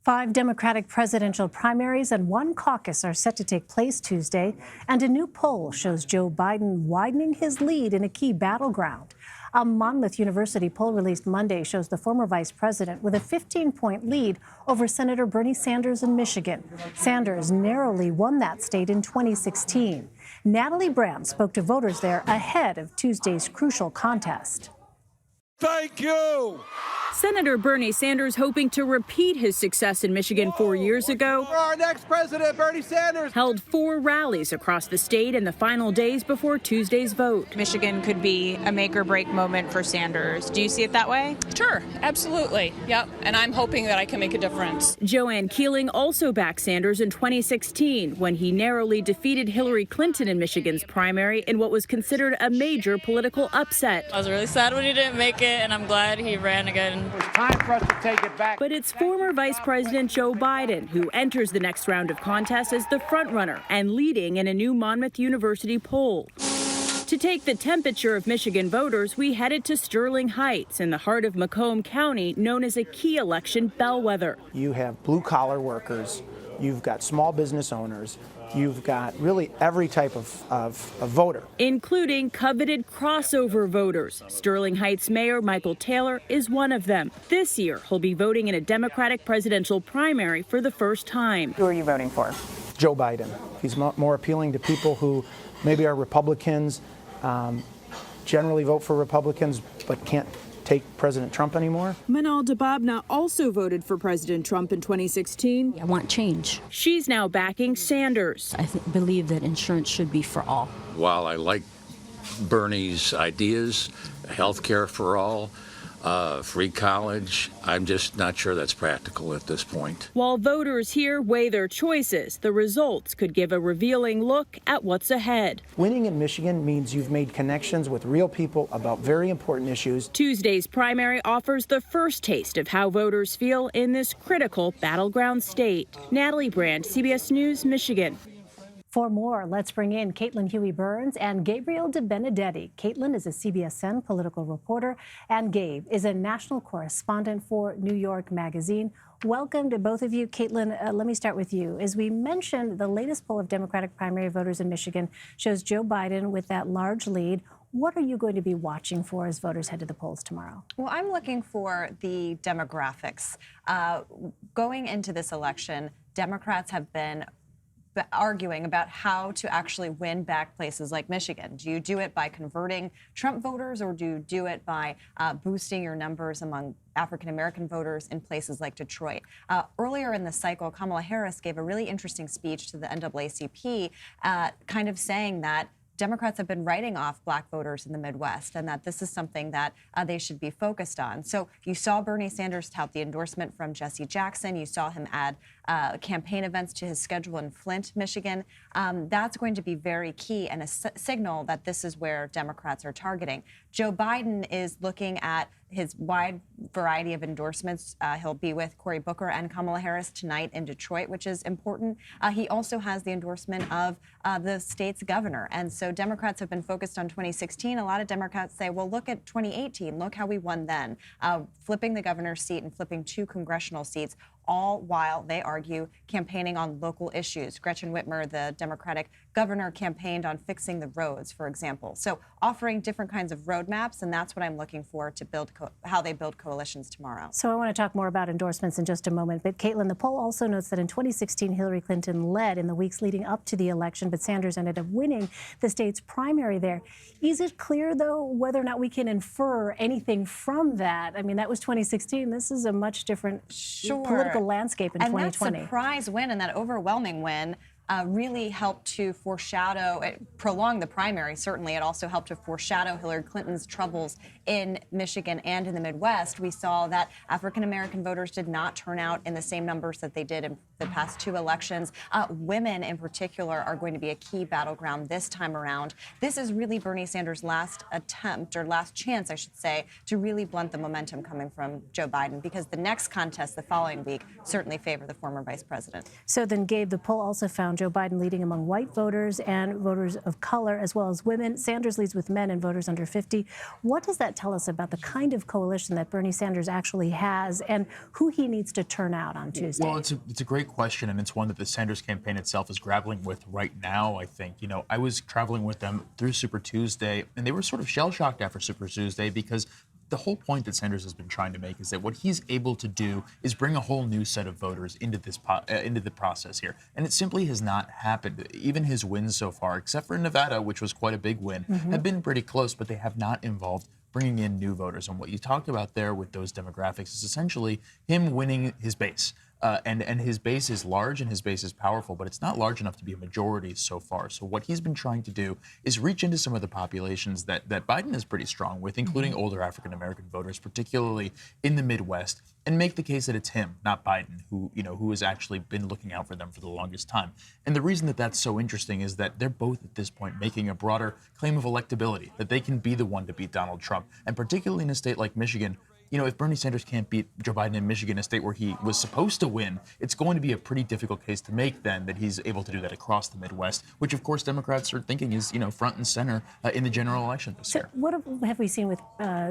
5 Democratic presidential primaries and 1 caucus are set to take place Tuesday, and a new poll shows Joe Biden widening his lead in a key battleground. A Monmouth University poll released Monday shows the former vice president with a 15-point lead over Senator Bernie Sanders in Michigan. Sanders narrowly won that state in 2016. Natalie Brand spoke to voters there ahead of Tuesday's crucial contest. Thank you. Senator Bernie Sanders hoping to repeat his success in Michigan 4 years ago. For our next president, Bernie Sanders. Held 4 rallies across the state in the final days before Tuesday's vote. Michigan could be a make or break moment for Sanders. Do you see it that way? Sure, absolutely. Yep. And I'm hoping that I can make a difference. Joanne Keeling also backed Sanders in 2016 when he narrowly defeated Hillary Clinton in Michigan's primary in what was considered a major political upset. I was really sad when he didn't make it, and I'm glad he ran again. It was time for us to take it back. But it's former Vice President Joe Biden who enters the next round of contests as the frontrunner and leading in a new Monmouth University poll. To take the temperature of Michigan voters, we headed to Sterling Heights in the heart of Macomb County, known as a key election bellwether. You have blue-collar workers, you've got small business owners, you've got really every type of voter. Including coveted crossover voters. Sterling Heights Mayor Michael Taylor is one of them. This year, he'll be voting in a Democratic presidential primary for the first time. Who are you voting for? Joe Biden. He's more appealing to people who maybe are Republicans, generally vote for Republicans, but can't take President Trump anymore. Manal Dababna also voted for President Trump in 2016. I want change. She's now backing Sanders. I believe that insurance should be for all. While I like Bernie's ideas, health care for all, free college, I'm just not sure that's practical at this point. While voters here weigh their choices, the results could give a revealing look at what's ahead. Winning in Michigan means you've made connections with real people about very important issues. Tuesday's primary offers the first taste of how voters feel in this critical battleground state. Natalie Brand, CBS News, Michigan. For more, let's bring in Caitlin Huey-Burns and Gabriel Debenedetti. Caitlin is a CBSN political reporter, and Gabe is a national correspondent for New York Magazine. Welcome to both of you. Caitlin, let me start with you. As we mentioned, the latest poll of Democratic primary voters in Michigan shows Joe Biden with that large lead. What are you going to be watching for as voters head to the polls tomorrow? Well, I'm looking for the demographics. Going into this election, Democrats have been arguing about how to actually win back places like Michigan. Do you do it by converting Trump voters, or do you do it by boosting your numbers among African-American voters in places like Detroit? Earlier in the cycle, Kamala Harris gave a really interesting speech to the NAACP, kind of saying that Democrats have been writing off black voters in the Midwest, and that this is something that they should be focused on. So you saw Bernie Sanders tout the endorsement from Jesse Jackson. You saw him add campaign events to his schedule in Flint, Michigan. That's going to be very key and a signal that this is where Democrats are targeting. Joe Biden is looking at his wide variety of endorsements. He'll be with Cory Booker and Kamala Harris tonight in Detroit, which is important. He also has the endorsement of the state's governor. And so Democrats have been focused on 2016. A lot of Democrats say, well, look at 2018. Look how we won then. Flipping the governor's seat and flipping 2 congressional seats, all while they argue campaigning on local issues. Gretchen Whitmer, the Democratic governor, campaigned on fixing the roads, for example. So offering different kinds of roadmaps, and that's what I'm looking for to build how they build coalitions tomorrow. So I want to talk more about endorsements in just a moment. But Caitlin, the poll also notes that in 2016, Hillary Clinton led in the weeks leading up to the election, but Sanders ended up winning the state's primary there. Is it clear, though, whether or not we can infer anything from that? I mean, that was 2016. This is a much different political landscape in 2020. And that surprise win and that overwhelming win really helped to prolong the primary. Certainly, it also helped to foreshadow Hillary Clinton's troubles in Michigan and in the Midwest. We saw that African-American voters did not turn out in the same numbers that they did in the past 2 elections. Women, in particular, are going to be a key battleground this time around. This is really Bernie Sanders' last attempt, or last chance, I should say, to really blunt the momentum coming from Joe Biden, because the next contest the following week certainly favor the former vice president. So then, Gabe, the poll also found Joe Biden leading among white voters and voters of color, as well as women. Sanders leads with men and voters under 50. What does that tell us about the kind of coalition that Bernie Sanders actually has and who he needs to turn out on Tuesday? Well, it's a great question, and it's one that the Sanders campaign itself is grappling with right now, I think. You know, I was traveling with them through Super Tuesday, and they were sort of shell-shocked after Super Tuesday because the whole point that Sanders has been trying to make is that what he's able to do is bring a whole new set of voters into this into the process here. And it simply has not happened. Even his wins so far, except for Nevada, which was quite a big win, have been pretty close, but they have not involved bringing in new voters. And what you talked about there with those demographics is essentially him winning his base. And his base is large and his base is powerful, but it's not large enough to be a majority so far. So what he's been trying to do is reach into some of the populations that Biden is pretty strong with, including older African-American voters, particularly in the Midwest, and make the case that it's him, not Biden, who has actually been looking out for them for the longest time. And the reason that that's so interesting is that they're both at this point making a broader claim of electability, that they can be the one to beat Donald Trump. And particularly in a state like Michigan, you know, if Bernie Sanders can't beat Joe Biden in Michigan, a state where he was supposed to win, it's going to be a pretty difficult case to make then that he's able to do that across the Midwest, which of course Democrats are thinking is, front and center in the general election this year. What have we seen with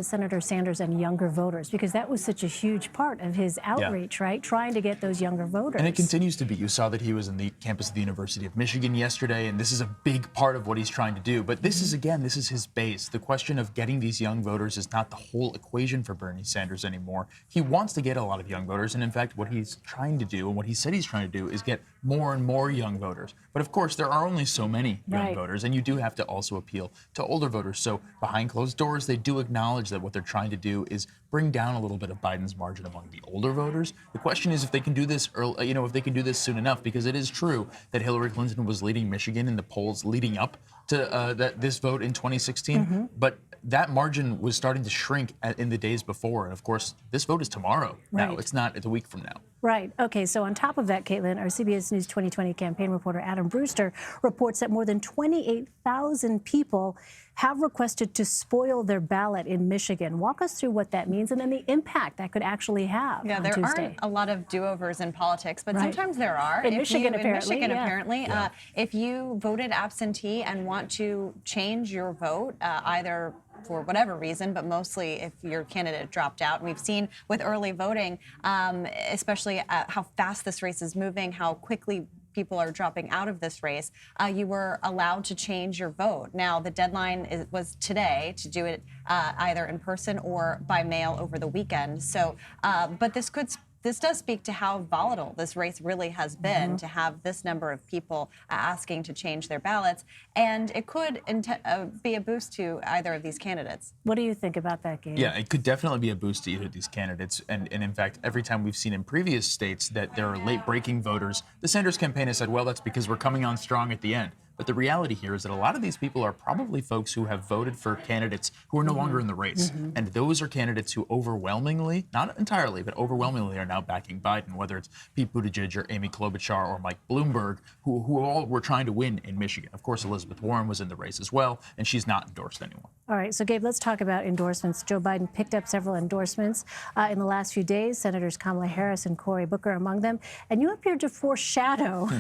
Senator Sanders and younger voters? Because that was such a huge part of his outreach, right? Trying to get those younger voters. And it continues to be. You saw that he was in the campus of the University of Michigan yesterday, and this is a big part of what he's trying to do. But this is, again, this is his base. The question of getting these young voters is not the whole equation for Bernie Sanders anymore. He wants to get a lot of young voters, and in fact, what he's trying to do, and what he said he's trying to do, is get more and more young voters. But of course, there are only so many young voters, and you do have to also appeal to older voters. So behind closed doors, they do acknowledge that what they're trying to do is bring down a little bit of Biden's margin among the older voters. The question is if they can do this early, if they can do this soon enough, because it is true that Hillary Clinton was leading Michigan in the polls leading up to this vote in 2016, but that margin was starting to shrink in the days before. And of course, this vote is tomorrow now. It's not, it's a week from now. Right. Okay. So on top of that, Caitlin, our CBS News 2020 campaign reporter Adam Brewster reports that more than 28,000 people have requested to spoil their ballot in Michigan. Walk us through what that means and then the impact that could actually have on there Tuesday. aren't a lot of do-overs in politics, but sometimes there are. In Michigan, apparently. If you voted absentee and want to change your vote, either for whatever reason, but mostly if your candidate dropped out. And we've seen with early voting, especially how fast this race is moving, how quickly people are dropping out of this race, you were allowed to change your vote. Now, the deadline was today to do it either in person or by mail over the weekend. So, but this does speak to how volatile this race really has been, to have this number of people asking to change their ballots. And it could be a boost to either of these candidates. What do you think about that, Gabe? Yeah, it could definitely be a boost to either of these candidates. And in fact, every time we've seen in previous states that there are late-breaking voters, the Sanders campaign has said, well, that's because we're coming on strong at the end. But the reality here is that a lot of these people are probably folks who have voted for candidates who are no longer in the race. And those are candidates who overwhelmingly, not entirely, but overwhelmingly are now backing Biden, whether it's Pete Buttigieg or Amy Klobuchar or Mike Bloomberg, who all were trying to win in Michigan. Of course, Elizabeth Warren was in the race as well, and she's not endorsed anyone. All right, so Gabe, let's talk about endorsements. Joe Biden picked up several endorsements in the last few days, Senators Kamala Harris and Cory Booker among them. And you appeared to foreshadow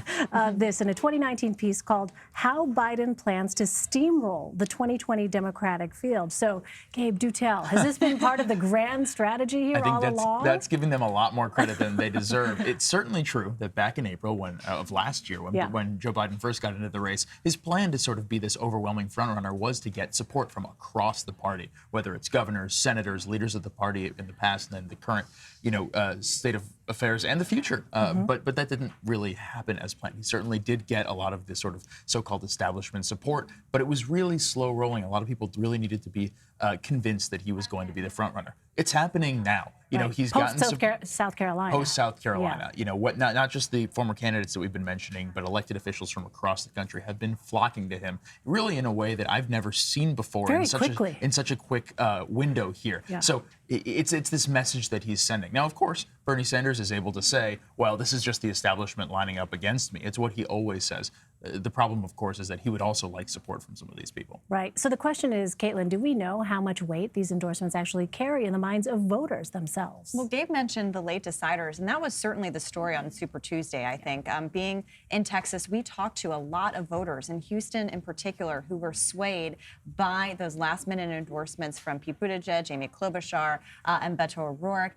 this in a 2019 piece called How Biden Plans to Steamroll the 2020 Democratic Field. So, Gabe, do tell. Has this been part of the grand strategy here all along? That's giving them a lot more credit than they deserve. It's certainly true that back in April of last year, when Joe Biden first got into the race, his plan to sort of be this overwhelming frontrunner was to get support from across the party, whether it's governors, senators, leaders of the party in the past, and then the current, state of affairs and the future. But that didn't really happen as planned. He certainly did get a lot of this sort of so-called establishment support, but it was really slow rolling. A lot of people really needed to be convinced that he was going to be the front runner. It's happening now. He's gotten South Carolina. Post South Carolina. Not just the former candidates that we've been mentioning, but elected officials from across the country have been flocking to him, really in a way that I've never seen before in such a quick window here. So it's this message that he's sending. Now, of course, Bernie Sanders is able to say, well, this is just the establishment lining up against me. It's what he always says. The problem, of course, is that he would also like support from some of these people. Right. So the question is, Caitlin, do we know how much weight these endorsements actually carry in the minds of voters themselves? Well, Gabe mentioned the late deciders, and that was certainly the story on Super Tuesday, I think. Being in Texas, we talked to a lot of voters, in Houston in particular, who were swayed by those last-minute endorsements from Pete Buttigieg, Amy Klobuchar, and Beto O'Rourke.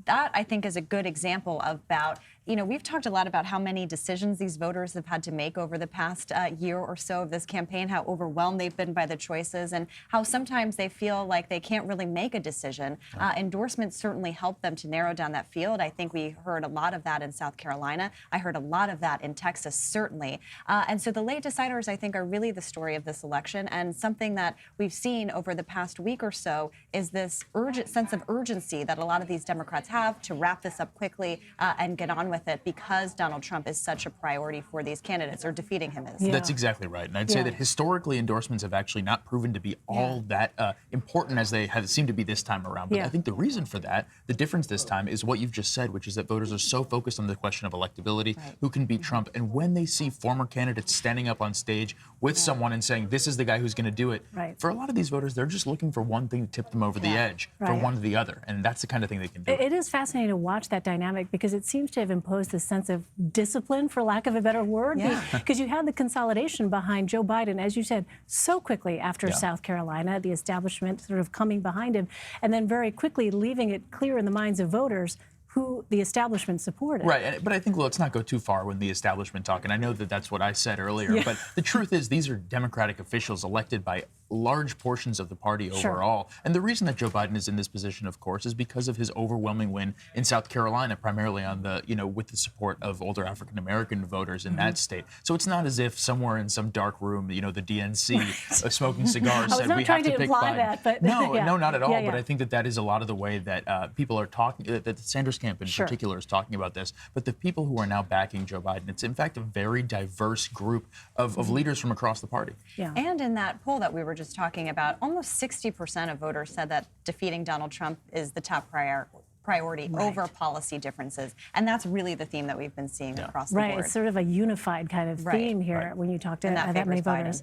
That, I think, is a good example about, we've talked a lot about how many decisions these voters have had to make over the past year or so of this campaign, how overwhelmed they've been by the choices, and how sometimes they feel like they can't really make a decision. Endorsements certainly help them to narrow down that field. I think we heard a lot of that in South Carolina. I heard a lot of that in Texas, certainly. And so the late deciders, I think, are really the story of this election, and something that we've seen over the past week or so is this sense of urgency that a lot of these Democrats have to wrap this up quickly and get on with it, because Donald Trump is such a priority for these candidates, or defeating him is. Yeah. That's exactly right. And I'd say that historically endorsements have actually not proven to be all that important as they have seemed to be this time around. But I think the reason for that, the difference this time, is what you've just said, which is that voters are so focused on the question of electability, who can beat Trump. And when they see former candidates standing up on stage with someone and saying, this is the guy who's going to do it, for a lot of these voters, they're just looking for one thing to tip them over the edge, for one or the other. And that's the kind of thing they can do. It is fascinating to watch that dynamic, because it seems to have imposed this sense of discipline, for lack of a better word, because you had the consolidation behind Joe Biden, as you said, so quickly after South Carolina, the establishment sort of coming behind him, and then very quickly leaving it clear in the minds of voters who the establishment supported. Right, but I think, let's not go too far when the establishment talk, and I know that that's what I said earlier, but the truth is these are Democratic officials elected by large portions of the party overall. And the reason that Joe Biden is in this position, of course, is because of his overwhelming win in South Carolina, primarily on the, with the support of older African-American voters in that state. So it's not as if somewhere in some dark room, the DNC smoking cigars said we have to pick Biden. That, but no, not at all. But I think that is a lot of the way that people are talking, that the Sanders camp in particular is talking about this. But the people who are now backing Joe Biden, it's in fact a very diverse group of leaders from across the party. And in that poll that we were just talking about, almost 60% of voters said that defeating Donald Trump is the top priority over policy differences. And that's really the theme that we've been seeing across the board. It's sort of a unified kind of theme here when you talk to that many voters.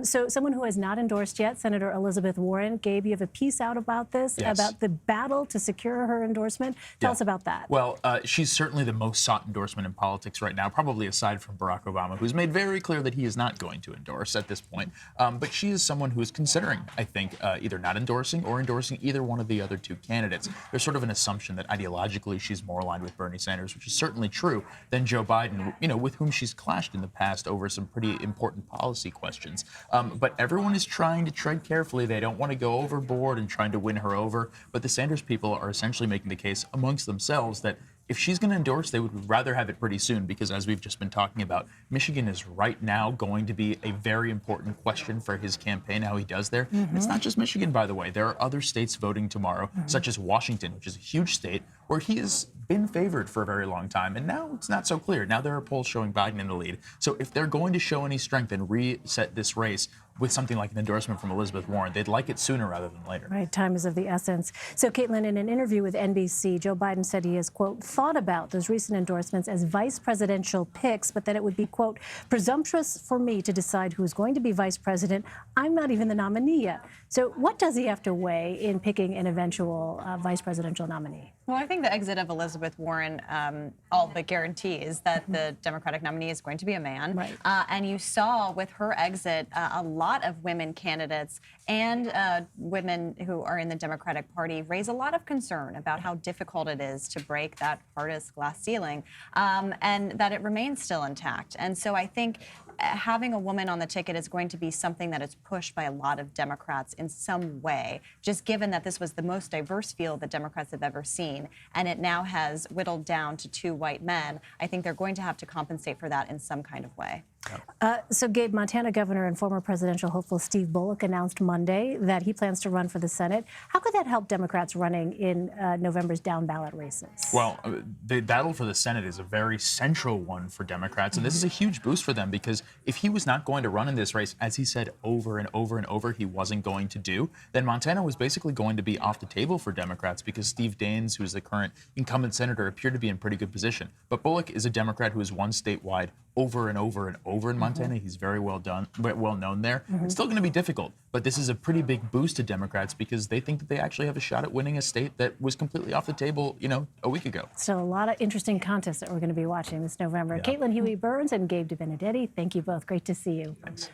So someone who has not endorsed yet, Senator Elizabeth Warren. Gabe, you have a piece out about this, about the battle to secure her endorsement. Tell us about that. Well, she's certainly the most sought endorsement in politics right now, probably aside from Barack Obama, who's made very clear that he is not going to endorse at this point. But she is someone who is considering, I think, either not endorsing or endorsing either one of the other two candidates. There's sort of an assumption that ideologically she's more aligned with Bernie Sanders, which is certainly true, than Joe Biden, with whom she's clashed in the past over some pretty important policy questions. But everyone is trying to tread carefully. They don't want to go overboard and trying to win her over. But the Sanders people are essentially making the case amongst themselves that if she's going to endorse, they would rather have it pretty soon, because as we've just been talking about, Michigan is right now going to be a very important question for his campaign, how he does there. And it's not just Michigan, by the way. There are other states voting tomorrow, such as Washington, which is a huge state, where he has been favored for a very long time. And now it's not so clear. Now there are polls showing Biden in the lead. So if they're going to show any strength and reset this race with something like an endorsement from Elizabeth Warren, they'd like it sooner rather than later. Right, time is of the essence. So, Caitlin, in an interview with NBC, Joe Biden said he has, quote, thought about those recent endorsements as vice presidential picks, but that it would be, quote, presumptuous for me to decide who's going to be vice president. I'm not even the nominee yet. So what does he have to weigh in picking an eventual vice presidential nominee? Well, I think the exit of Elizabeth Warren all but guarantees that the Democratic nominee is going to be a man. And you saw with her exit a lot of women candidates and women who are in the Democratic Party raise a lot of concern about how difficult it is to break that hardest glass ceiling, and that it remains still intact. And so I think having a woman on the ticket is going to be something that is pushed by a lot of Democrats in some way, just given that this was the most diverse field that Democrats have ever seen, and it now has whittled down to 2 white men. I think they're going to have to compensate for that in some kind of way. So, Gabe, Montana Governor and former presidential hopeful Steve Bullock announced Monday that he plans to run for the Senate. How could that help Democrats running in November's down-ballot races? Well, the battle for the Senate is a very central one for Democrats, and this is a huge boost for them, because if he was not going to run in this race, as he said over and over and over he wasn't going to do, then Montana was basically going to be off the table for Democrats, because Steve Daines, who's the current incumbent senator, appeared to be in pretty good position. But Bullock is a Democrat who has won statewide over and over and over in Montana. He's very well known there. It's still going to be difficult, but this is a pretty big boost to Democrats because they think that they actually have a shot at winning a state that was completely off the table, a week ago. So a lot of interesting contests that we're going to be watching this November. Caitlin Huey-Burns and Gabe Debenedetti, thank you both. Great to see you. Thanks.